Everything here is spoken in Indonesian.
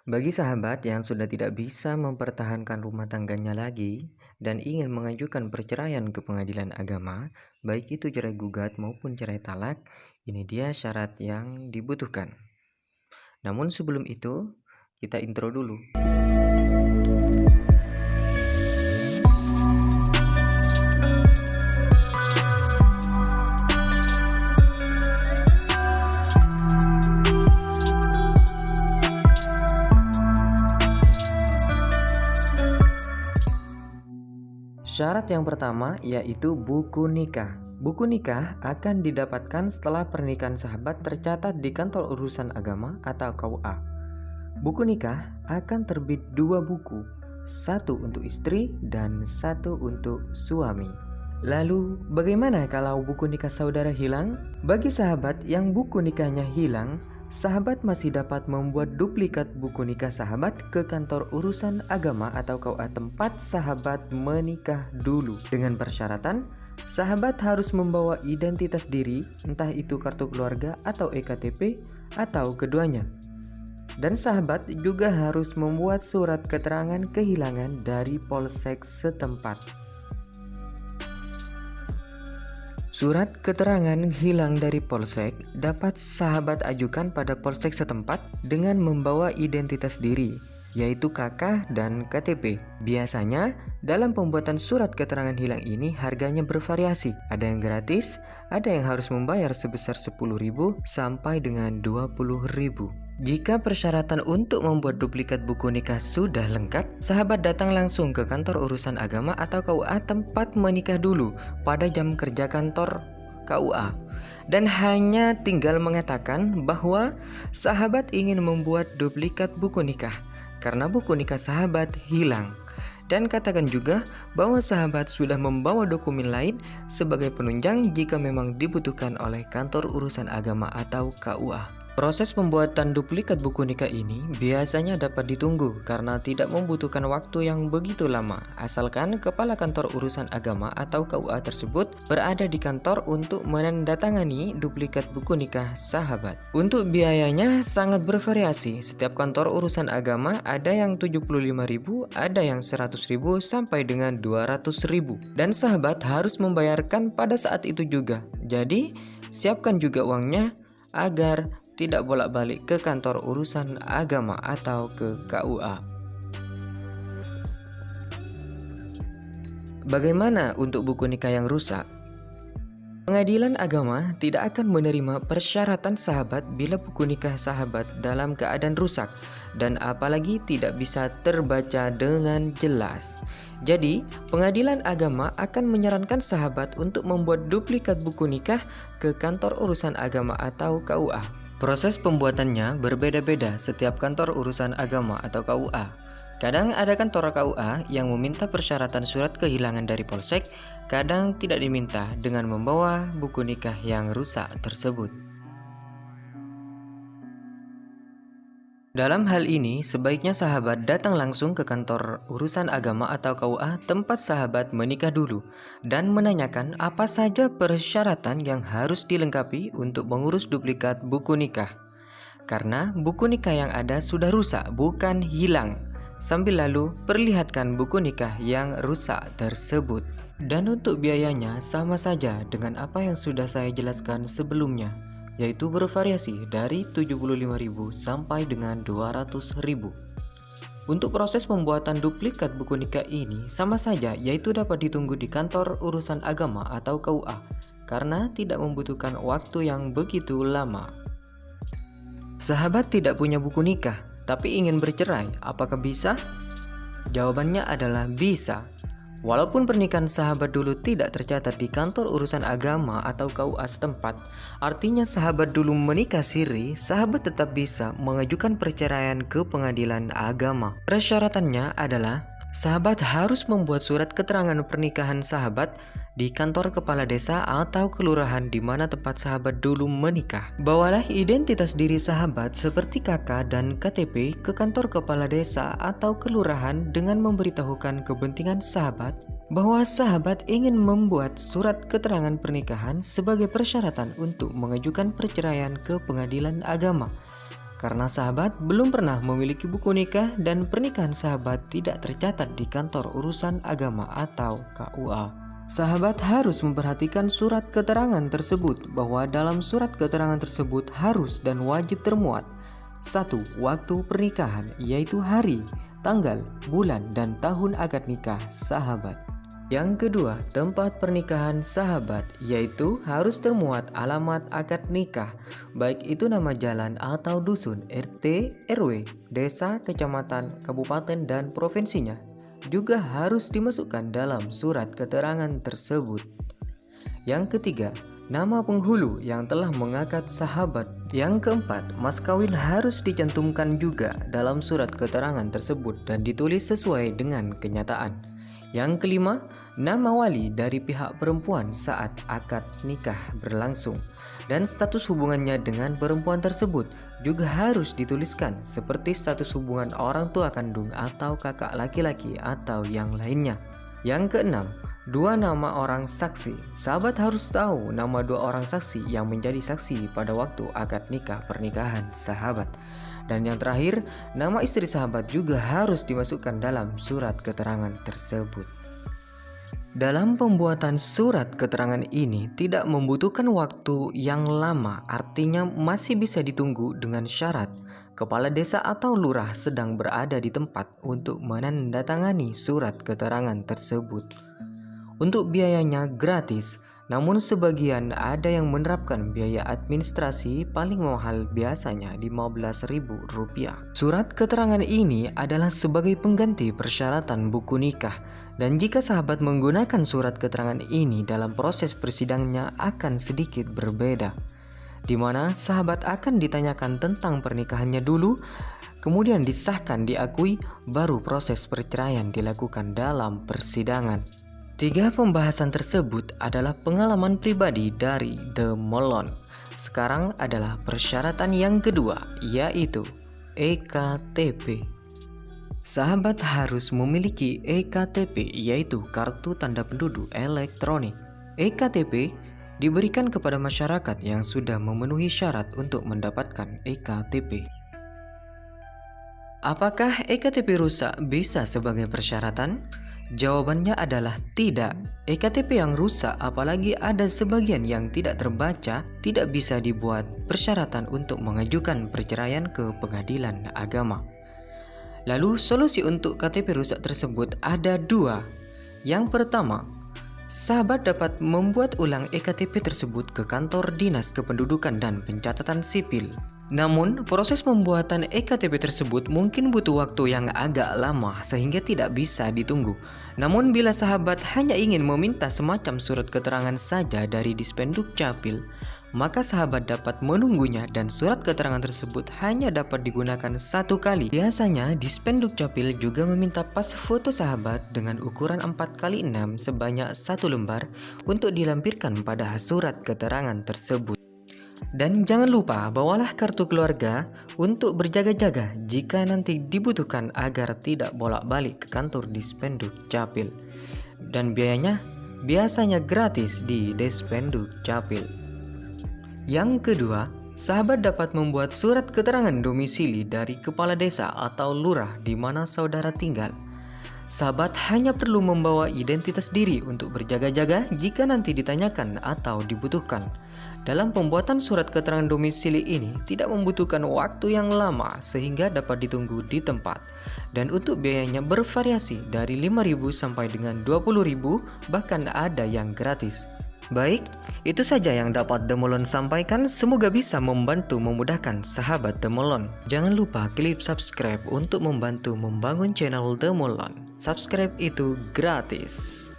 Bagi sahabat yang sudah tidak bisa mempertahankan rumah tangganya lagi dan ingin mengajukan perceraian ke pengadilan agama, baik itu cerai gugat maupun cerai talak, ini dia syarat yang dibutuhkan. Namun sebelum itu, kita intro dulu. Syarat yang pertama yaitu buku nikah. Buku nikah akan didapatkan setelah pernikahan sahabat tercatat di kantor urusan agama atau KUA. Buku nikah akan terbit 2 buku, satu untuk istri dan satu untuk suami. Lalu, bagaimana kalau buku nikah saudara hilang? Bagi sahabat yang buku nikahnya hilang, sahabat masih dapat membuat duplikat buku nikah sahabat ke kantor urusan agama atau KUA tempat sahabat menikah dulu. Dengan persyaratan, sahabat harus membawa identitas diri, entah itu kartu keluarga atau EKTP atau keduanya. Dan sahabat juga harus membuat surat keterangan kehilangan dari polsek setempat. Surat keterangan hilang dari polsek dapat sahabat ajukan pada polsek setempat dengan membawa identitas diri, yaitu KK dan KTP. Biasanya, dalam pembuatan surat keterangan hilang ini harganya bervariasi. Ada yang gratis, ada yang harus membayar sebesar 10.000 sampai dengan 20.000. Jika persyaratan untuk membuat duplikat buku nikah sudah lengkap, sahabat datang langsung ke kantor urusan agama atau KUA tempat menikah dulu pada jam kerja kantor KUA dan hanya tinggal mengatakan bahwa sahabat ingin membuat duplikat buku nikah karena buku nikah sahabat hilang. Dan katakan juga bahwa sahabat sudah membawa dokumen lain sebagai penunjang jika memang dibutuhkan oleh kantor urusan agama atau KUA. Proses pembuatan duplikat buku nikah ini biasanya dapat ditunggu karena tidak membutuhkan waktu yang begitu lama, asalkan kepala kantor urusan agama atau KUA tersebut berada di kantor untuk menandatangani duplikat buku nikah sahabat. Untuk biayanya sangat bervariasi, setiap kantor urusan agama ada yang 75.000, ada yang 100.000 sampai dengan 200.000. Dan sahabat harus membayarkan pada saat itu juga. Jadi, siapkan juga uangnya agar tidak bolak-balik ke kantor urusan agama atau ke KUA. Bagaimana untuk buku nikah yang rusak? Pengadilan agama tidak akan menerima persyaratan sahabat bila buku nikah sahabat dalam keadaan rusak dan apalagi tidak bisa terbaca dengan jelas. Jadi, pengadilan agama akan menyarankan sahabat untuk membuat duplikat buku nikah ke kantor urusan agama atau KUA. Proses pembuatannya berbeda-beda setiap kantor urusan agama atau KUA. Kadang ada kantor KUA yang meminta persyaratan surat kehilangan dari polsek, kadang tidak diminta dengan membawa buku nikah yang rusak tersebut. Dalam hal ini, sebaiknya sahabat datang langsung ke kantor urusan agama atau KUA tempat sahabat menikah dulu dan menanyakan apa saja persyaratan yang harus dilengkapi untuk mengurus duplikat buku nikah. Karena buku nikah yang ada sudah rusak, bukan hilang. Sambil lalu perlihatkan buku nikah yang rusak tersebut. Dan untuk biayanya sama saja dengan apa yang sudah saya jelaskan sebelumnya, yaitu bervariasi dari 75.000 sampai dengan 200.000. Untuk proses pembuatan duplikat buku nikah ini sama saja, yaitu dapat ditunggu di kantor urusan agama atau KUA karena tidak membutuhkan waktu yang begitu lama. Sahabat tidak punya buku nikah tapi ingin bercerai, apakah bisa? Jawabannya adalah bisa. Walaupun pernikahan sahabat dulu tidak tercatat di kantor urusan agama atau KUA setempat, artinya sahabat dulu menikah siri, sahabat tetap bisa mengajukan perceraian ke pengadilan agama. Persyaratannya adalah sahabat harus membuat surat keterangan pernikahan sahabat di kantor kepala desa atau kelurahan di mana tempat sahabat dulu menikah. Bawalah identitas diri sahabat seperti KK dan KTP ke kantor kepala desa atau kelurahan dengan memberitahukan kepentingan sahabat bahwa sahabat ingin membuat surat keterangan pernikahan sebagai persyaratan untuk mengajukan perceraian ke pengadilan agama. karena sahabat belum pernah memiliki buku nikah dan pernikahan sahabat tidak tercatat di kantor urusan agama atau KUA. Sahabat harus memperhatikan surat keterangan tersebut bahwa dalam surat keterangan tersebut harus dan wajib termuat 1. Waktu pernikahan, yaitu hari, tanggal, bulan, dan tahun akad nikah sahabat. Yang kedua, tempat pernikahan sahabat, yaitu harus termuat alamat akad nikah, baik itu nama jalan atau dusun, RT, RW, desa, kecamatan, kabupaten, dan provinsinya. Juga harus dimasukkan dalam surat keterangan tersebut. Yang ketiga, nama penghulu yang telah mengakad sahabat. Yang keempat, mas kawin harus dicantumkan juga dalam surat keterangan tersebut dan ditulis sesuai dengan kenyataan. Yang kelima, nama wali dari pihak perempuan saat akad nikah berlangsung dan status hubungannya dengan perempuan tersebut juga harus dituliskan seperti status hubungan orang tua kandung atau kakak laki-laki atau yang lainnya. Yang keenam, 2 nama orang saksi. Sahabat harus tahu nama 2 orang saksi yang menjadi saksi pada waktu akad nikah pernikahan sahabat. Dan yang terakhir, nama istri sahabat juga harus dimasukkan dalam surat keterangan tersebut. Dalam pembuatan surat keterangan ini tidak membutuhkan waktu yang lama, artinya masih bisa ditunggu dengan syarat kepala desa atau lurah sedang berada di tempat untuk menandatangani surat keterangan tersebut. Untuk biayanya gratis, namun sebagian ada yang menerapkan biaya administrasi paling mahal biasanya Rp15.000. Surat keterangan ini adalah sebagai pengganti persyaratan buku nikah dan jika sahabat menggunakan surat keterangan ini dalam proses persidangannya akan sedikit berbeda, di mana sahabat akan ditanyakan tentang pernikahannya dulu, kemudian disahkan diakui, baru proses perceraian dilakukan dalam persidangan. 3 pembahasan tersebut adalah pengalaman pribadi dari The Molon. Sekarang adalah persyaratan yang kedua, yaitu EKTP. Sahabat harus memiliki EKTP, yaitu Kartu Tanda Penduduk Elektronik. EKTP diberikan kepada masyarakat yang sudah memenuhi syarat untuk mendapatkan EKTP. Apakah EKTP rusak bisa sebagai persyaratan? Jawabannya adalah tidak. EKTP yang rusak, apalagi ada sebagian yang tidak terbaca, tidak bisa dibuat persyaratan untuk mengajukan perceraian ke pengadilan agama. Lalu solusi untuk KTP rusak tersebut ada 2. Yang pertama, sahabat dapat membuat ulang EKTP tersebut ke kantor Dinas Kependudukan dan Pencatatan Sipil. Namun, proses pembuatan EKTP tersebut mungkin butuh waktu yang agak lama sehingga tidak bisa ditunggu. Namun, bila sahabat hanya ingin meminta semacam surat keterangan saja dari Dispenduk Capil, maka sahabat dapat menunggunya dan surat keterangan tersebut hanya dapat digunakan 1 kali. Biasanya, Dispenduk Capil juga meminta pas foto sahabat dengan ukuran 4x6 sebanyak 1 lembar untuk dilampirkan pada surat keterangan tersebut. Dan jangan lupa bawalah kartu keluarga untuk berjaga-jaga jika nanti dibutuhkan agar tidak bolak-balik ke kantor Dispenduk Capil. Dan biayanya biasanya gratis di Dispenduk Capil. Yang kedua, sahabat dapat membuat surat keterangan domisili dari kepala desa atau lurah di mana saudara tinggal. Sahabat hanya perlu membawa identitas diri untuk berjaga-jaga jika nanti ditanyakan atau dibutuhkan. Dalam pembuatan surat keterangan domisili ini tidak membutuhkan waktu yang lama sehingga dapat ditunggu di tempat. Dan untuk biayanya bervariasi dari Rp5.000 sampai dengan Rp20.000, bahkan ada yang gratis. Baik, itu saja yang dapat The Molon sampaikan. Semoga bisa membantu memudahkan sahabat The Molon. Jangan lupa klik subscribe untuk membantu membangun channel The Molon. Subscribe itu gratis.